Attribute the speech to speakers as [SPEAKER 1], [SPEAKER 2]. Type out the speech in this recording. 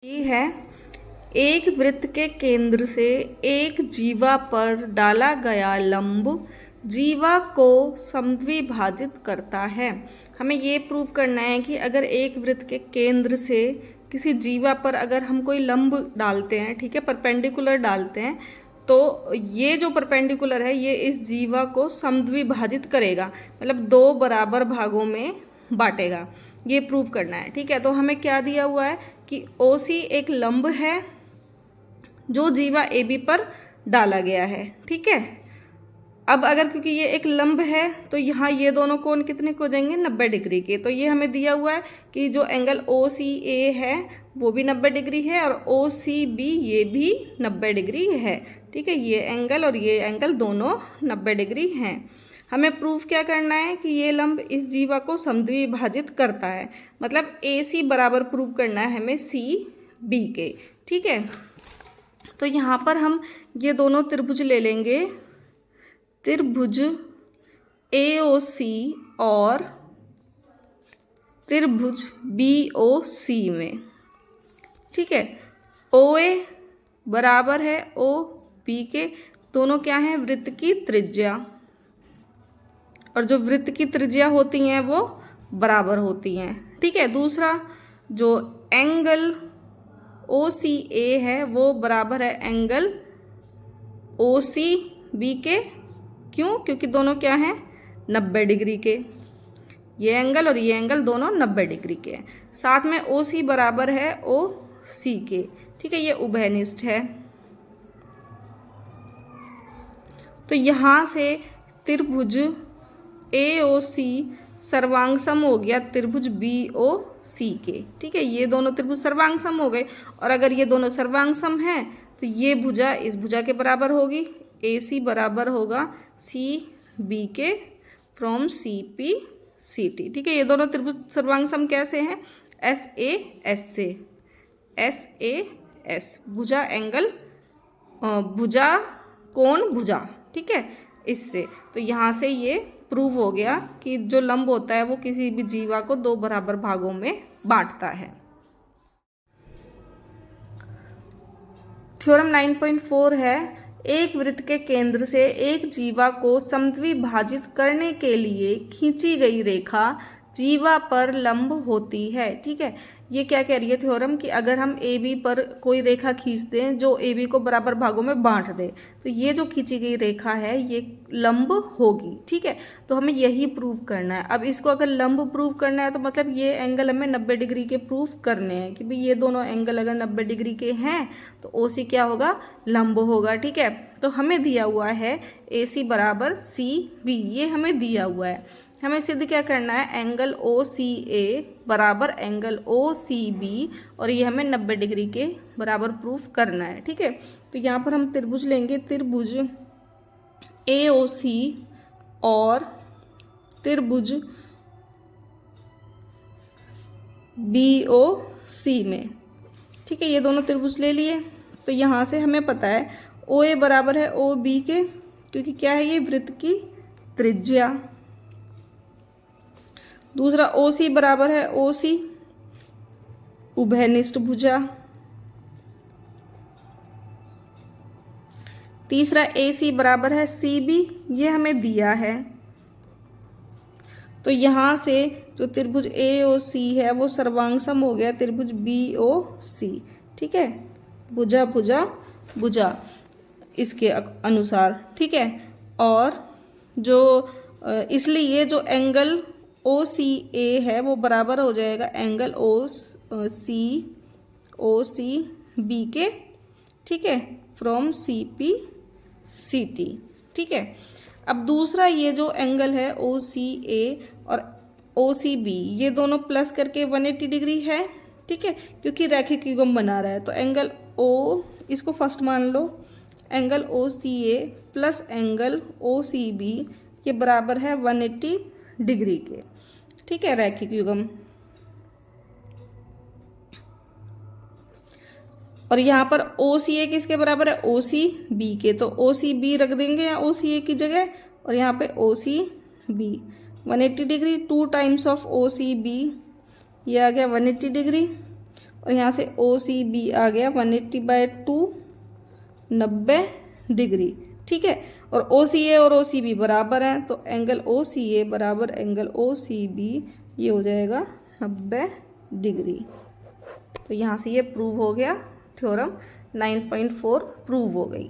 [SPEAKER 1] ये है एक वृत्त के केंद्र से एक जीवा पर डाला गया लंब जीवा को समद्विभाजित करता है। हमें ये प्रूव करना है कि अगर एक वृत्त के केंद्र से किसी जीवा पर अगर हम कोई लंब डालते हैं, ठीक है, परपेंडिकुलर डालते हैं, तो ये जो परपेंडिकुलर है ये इस जीवा को समद्विभाजित करेगा, मतलब दो बराबर भागों में बांटेगा। ये प्रूव करना है, ठीक है। तो हमें क्या दिया हुआ है कि OC एक लंब है जो जीवा AB पर डाला गया है, ठीक है। अब अगर क्योंकि ये एक लंब है तो यहाँ ये दोनों कोण कितने को हो जाएंगे, 90 डिग्री के। तो ये हमें दिया हुआ है कि जो एंगल OCA है वो भी 90 डिग्री है और OCB ये भी 90 डिग्री है, ठीक है। ये एंगल और ये एंगल दोनों 90 डिग्री हैं। हमें प्रूफ क्या करना है कि ये लंब इस जीवा को समद्विभाजित करता है, मतलब AC बराबर प्रूव करना है हमें CB के, ठीक है। तो यहाँ पर हम ये दोनों त्रिभुज ले लेंगे, त्रिभुज AOC और त्रिभुज BOC में, ठीक है। OA बराबर है OB के, दोनों क्या हैं, वृत्त की त्रिज्या, और जो वृत्त की त्रिज्या होती हैं वो बराबर होती हैं, ठीक है। दूसरा जो एंगल OCA है वो बराबर है एंगल OCB के, क्यों, क्योंकि दोनों क्या हैं, 90 डिग्री के। ये एंगल और ये एंगल दोनों 90 डिग्री के हैं। साथ में OC बराबर है OC के, ठीक है, ये उभयनिष्ठ है। तो यहाँ से त्रिभुज AOC सर्वांग सम हो गया त्रिभुज BOC के, ठीक है। ये दोनों त्रिभुज सर्वांग सम हो गए, और अगर ये दोनों सर्वांग सम हैं तो ये भुजा इस भुजा के बराबर होगी। AC बराबर होगा CB के फ्रॉम CP CT, ठीक है। ये दोनों त्रिभुज सर्वांग सम कैसे हैं, SAS से, SAS भुजा एंगल भुजा कोण भुजा, ठीक है, इससे। तो यहाँ से ये प्रूव हो गया कि जो लंब होता है वो किसी भी जीवा को दो बराबर भागों में बांटता है। थ्योरम 9.4 है, एक वृत्त के केंद्र से एक जीवा को समद्विभाजित करने के लिए खींची गई रेखा जीवा पर लंब होती है, ठीक है। ये क्या कह रही है थ्योरम कि अगर हम AB पर कोई रेखा खींच दें जो AB को बराबर भागों में बांट दे, तो ये जो खींची गई रेखा है ये लंब होगी, ठीक है। तो हमें यही प्रूव करना है। अब इसको अगर लंब प्रूव करना है तो मतलब ये एंगल हमें 90 डिग्री के प्रूफ करने हैं कि भाई ये दोनों एंगल अगर 90 डिग्री के हैं तो OC क्या होगा, लंब होगा, ठीक है। तो हमें दिया हुआ है AC बराबर CB, ये हमें दिया हुआ है। हमें सिद्ध क्या करना है, एंगल OCA बराबर एंगल OCB, और ये हमें 90 डिग्री के बराबर प्रूफ करना है, ठीक है। तो यहाँ पर हम त्रिभुज लेंगे, त्रिभुज AOC और त्रिभुज BOC में, ठीक है। ये दोनों त्रिभुज ले लिए। तो यहाँ से हमें पता है OA बराबर है OB के, क्योंकि क्या है, ये वृत्त की त्रिज्या। दूसरा OC बराबर है OC उभयनिष्ठ भुजा। तीसरा AC बराबर है CB, ये हमें दिया है। तो यहाँ से जो त्रिभुज AOC है वो सर्वांग सम हो गया त्रिभुज BOC, ठीक है, भुजा भुजा भुजा इसके अनुसार, ठीक है। और जो इसलिए ये जो एंगल OCA है वो बराबर हो जाएगा एंगल OCB के, ठीक है, फ्रॉम CP CT, ठीक है। अब दूसरा ये जो एंगल है OCA और OCB ये दोनों प्लस करके 180 डिग्री है, ठीक है, क्योंकि रैखिक युग्म बना रहा है। तो एंगल O इसको फर्स्ट मान लो, angle OCA plus angle OCB ये बराबर है 180 डिग्री के, ठीक है, रैखिक युग्म। और यहाँ पर OCA किसके बराबर है, OCB के, तो OCB रख देंगे या OCA की जगह, और यहाँ पे OCB 180 degree, 2 times of OCB ये आ गया 180 डिग्री, और यहाँ से ओ सी बी आ गया 180/2, 90 डिग्री। ठीक है, और ओ सी ए और ओ सी बी बराबर हैं, तो एंगल ओ सी ए बराबर एंगल ओ सी बी, ये हो जाएगा 90 डिग्री। तो यहाँ से ये प्रूव हो गया, थ्योरम 9.4 प्रूव हो गई।